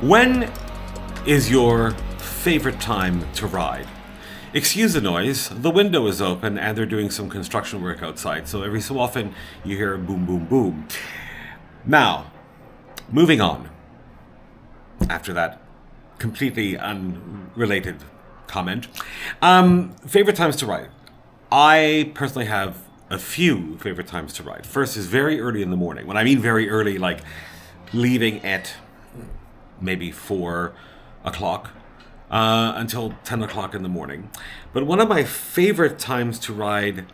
When is your favorite time to ride? Excuse the noise, the window is open and they're doing some construction work outside, so every so often you hear a boom, boom, boom. Now, moving on. After that completely unrelated comment. Favorite times to ride. I personally have a few favorite times to ride. First is very early in the morning. When I mean very early, like leaving at maybe 4 o'clock until 10 o'clock in the morning. But one of my favorite times to ride,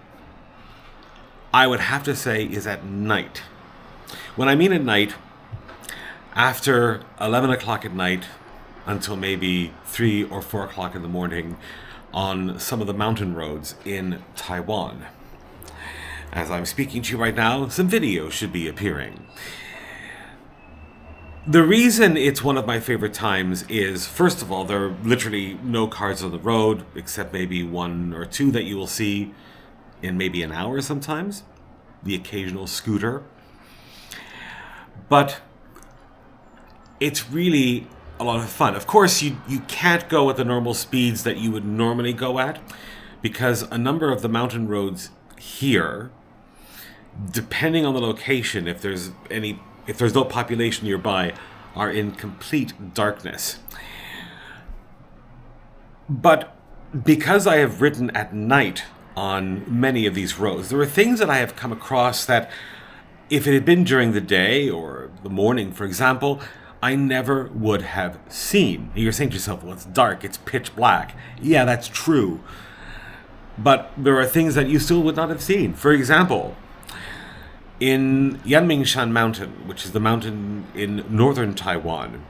I would have to say, is at night. When I mean at night, after 11 o'clock at night until maybe 3 or 4 o'clock in the morning on some of the mountain roads in Taiwan. As I'm speaking to you right now, some video should be appearing. The reason it's one of my favorite times is, first of all, there are literally no cars on the road, except maybe one or two that you will see in maybe an hour sometimes. The occasional scooter. But it's really a lot of fun. Of course, you can't go at the normal speeds that you would normally go at, because a number of the mountain roads here, depending on the location, if there's no population nearby, are in complete darkness. But because I have ridden at night on many of these roads, there are things that I have come across that if it had been during the day or the morning, for example, I never would have seen. You're saying to yourself, well, it's dark, it's pitch black. Yeah, that's true. But there are things that you still would not have seen. For example, in Yanmingshan Mountain, which is the mountain in northern Taiwan,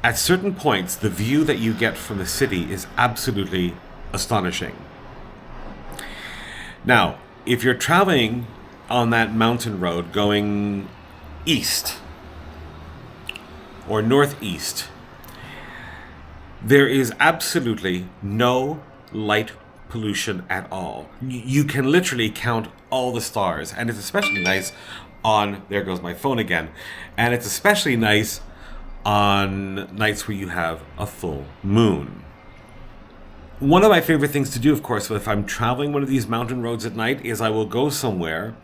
at certain points, the view that you get from the city is absolutely astonishing. Now, if you're traveling on that mountain road going east or northeast, there is absolutely no light pollution at all. You can literally count all the stars, and it's especially nice on, there goes my phone again, and it's especially nice on nights where you have a full moon. One of my favorite things to do, of course, if I'm traveling one of these mountain roads at night, is I will go somewhere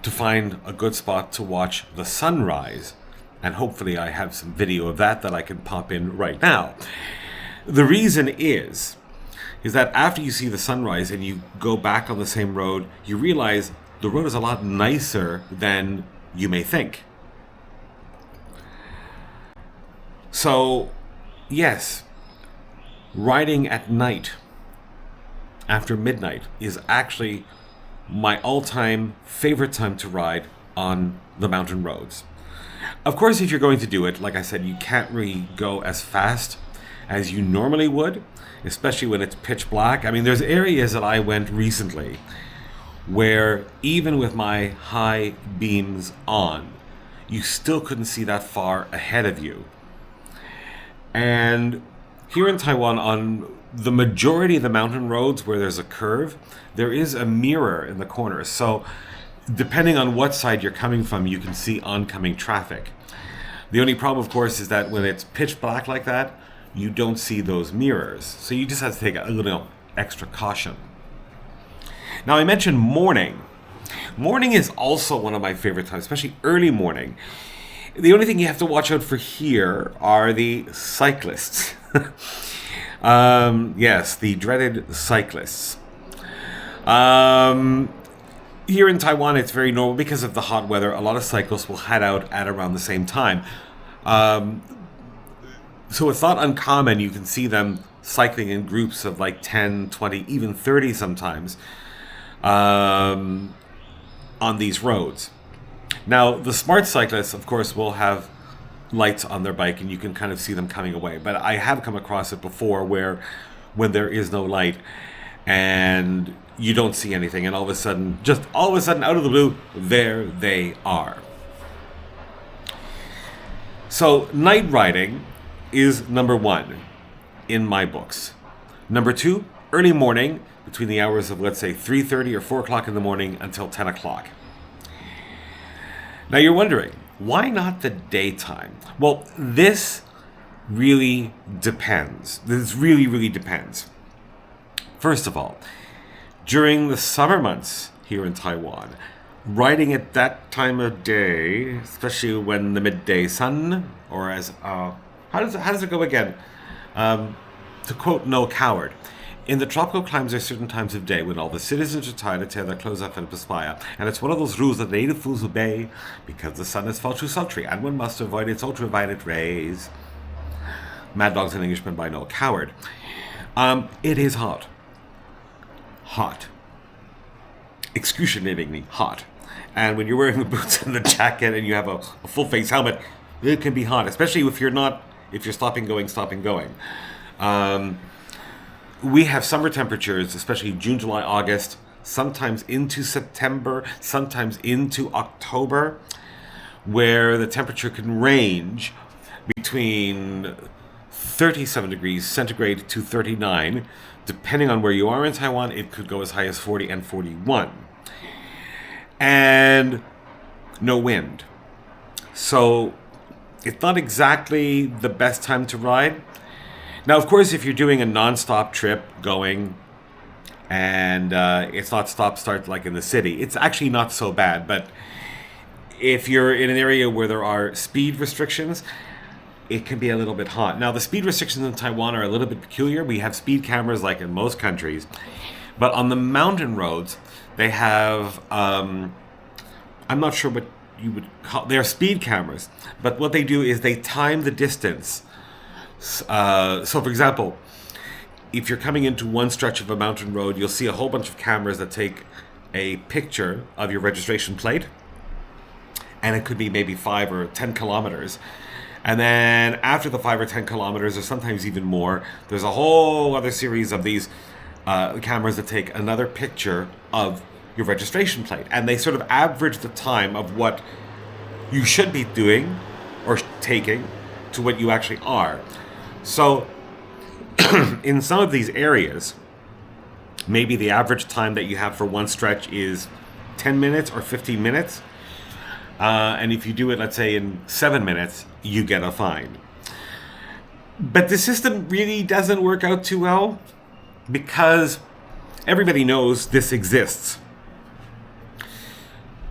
to find a good spot to watch the sunrise, and hopefully I have some video of that I can pop in right now. The reason is that after you see the sunrise and you go back on the same road, you realize the road is a lot nicer than you may think. So, yes, riding at night after midnight is actually my all-time favorite time to ride on the mountain roads. Of course, if you're going to do it, like I said, you can't really go as fast as you normally would, especially when it's pitch black. I mean, there's areas that I went recently where even with my high beams on, you still couldn't see that far ahead of you. And here in Taiwan, on the majority of the mountain roads where there's a curve, there is a mirror in the corner. So depending on what side you're coming from, you can see oncoming traffic. The only problem, of course, is that when it's pitch black like that, you don't see those mirrors. So you just have to take a little extra caution. Now, I mentioned morning. Morning is also one of my favorite times, especially early morning. The only thing you have to watch out for here are the cyclists. Yes, the dreaded cyclists. Here in Taiwan, it's very normal because of the hot weather. A lot of cyclists will head out at around the same time. So it's not uncommon. You can see them cycling in groups of like 10, 20, even 30 sometimes on these roads. Now, the smart cyclists, of course, will have lights on their bike and you can kind of see them coming away. But I have come across it before where when there is no light and you don't see anything and all of a sudden out of the blue, there they are. So night riding is number one in my books. Number two, early morning between the hours of, let's say, 3:30 or 4 o'clock in the morning until 10 o'clock. Now you're wondering, why not the daytime? Well, this really depends. This really, really depends. First of all, during the summer months here in Taiwan, riding at that time of day, especially when the midday sun, or as how does it go again? To quote No Coward, in the tropical climes, there are certain times of day when all the citizens are tired to tear their clothes off and perspire, and it's one of those rules that native fools obey because the sun is far too sultry, and one must avoid its ultraviolet rays. Mad Dogs and Englishmen by No Coward. It is hot. Hot. Excruciatingly hot. And when you're wearing the boots and the jacket and you have a full face helmet, it can be hot, especially if you're stopping going. We have summer temperatures, especially June, July, August, sometimes into September, sometimes into October, where the temperature can range between 37 degrees centigrade to 39. Depending on where you are in Taiwan, it could go as high as 40 and 41. And no wind. So it's not exactly the best time to ride. Now, of course, if you're doing a non-stop trip going and it's not stop-start like in the city, it's actually not so bad. But if you're in an area where there are speed restrictions, it can be a little bit hot. Now, the speed restrictions in Taiwan are a little bit peculiar. We have speed cameras like in most countries. But on the mountain roads, they have, I'm not sure what you would call, they're speed cameras. But what they do is they time the distance. So, for example, if you're coming into one stretch of a mountain road, you'll see a whole bunch of cameras that take a picture of your registration plate. And it could be maybe 5 or 10 kilometers. And then after the 5 or 10 kilometers, or sometimes even more, there's a whole other series of these cameras that take another picture of your registration plate. And they sort of average the time of what you should be doing or taking to what you actually are. So in some of these areas, maybe the average time that you have for one stretch is 10 minutes or 15 minutes. And if you do it, let's say, in 7 minutes, you get a fine. But the system really doesn't work out too well because everybody knows this exists.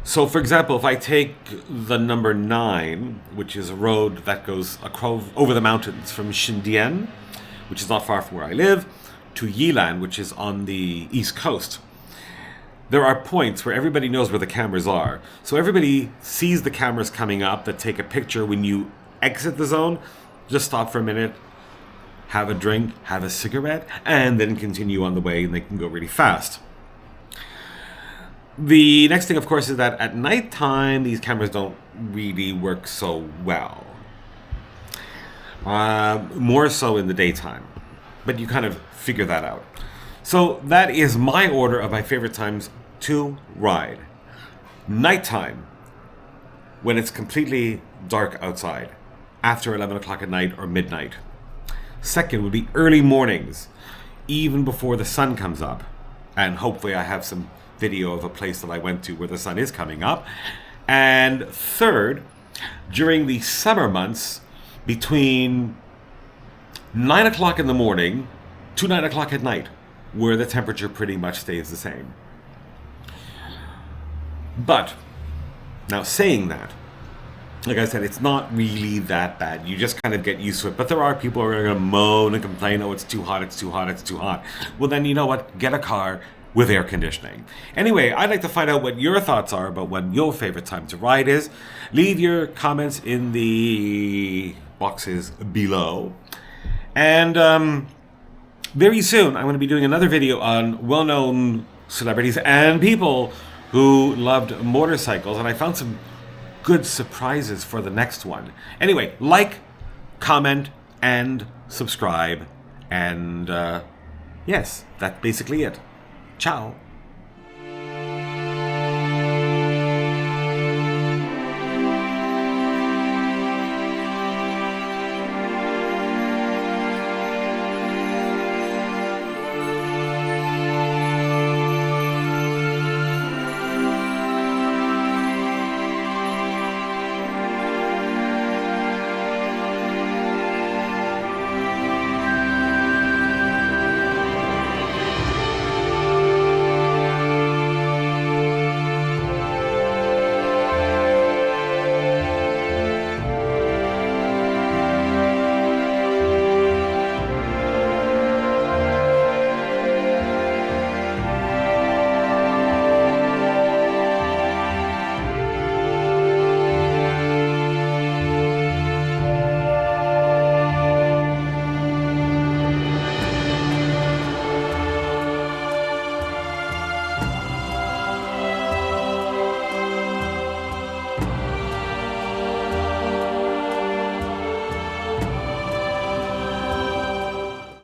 So, for example, if I take the number 9, which is a road that goes over the mountains from Xindian, which is not far from where I live, to Yilan, which is on the east coast, there are points where everybody knows where the cameras are. So everybody sees the cameras coming up that take a picture when you exit the zone. Just stop for a minute, have a drink, have a cigarette, and then continue on the way, and they can go really fast. The next thing, of course, is that at nighttime, these cameras don't really work so well. More so in the daytime. But you kind of figure that out. So that is my order of my favorite times to ride. Nighttime, when it's completely dark outside, after 11 o'clock at night or midnight. Second would be early mornings, even before the sun comes up. And hopefully I have some video of a place that I went to where the sun is coming up. And third, during the summer months, between 9 o'clock in the morning to 9 o'clock at night, where the temperature pretty much stays the same. But, now saying that, like I said, it's not really that bad. You just kind of get used to it. But there are people who are going to moan and complain, oh, it's too hot, it's too hot, it's too hot. Well, then you know what? Get a car with air conditioning. Anyway, I'd like to find out what your thoughts are about what your favorite time to ride is. Leave your comments in the boxes below. And very soon, I'm going to be doing another video on well-known celebrities and people who loved motorcycles. And I found some good surprises for the next one. Anyway, like, comment, and subscribe. And yes, that's basically it. Ciao.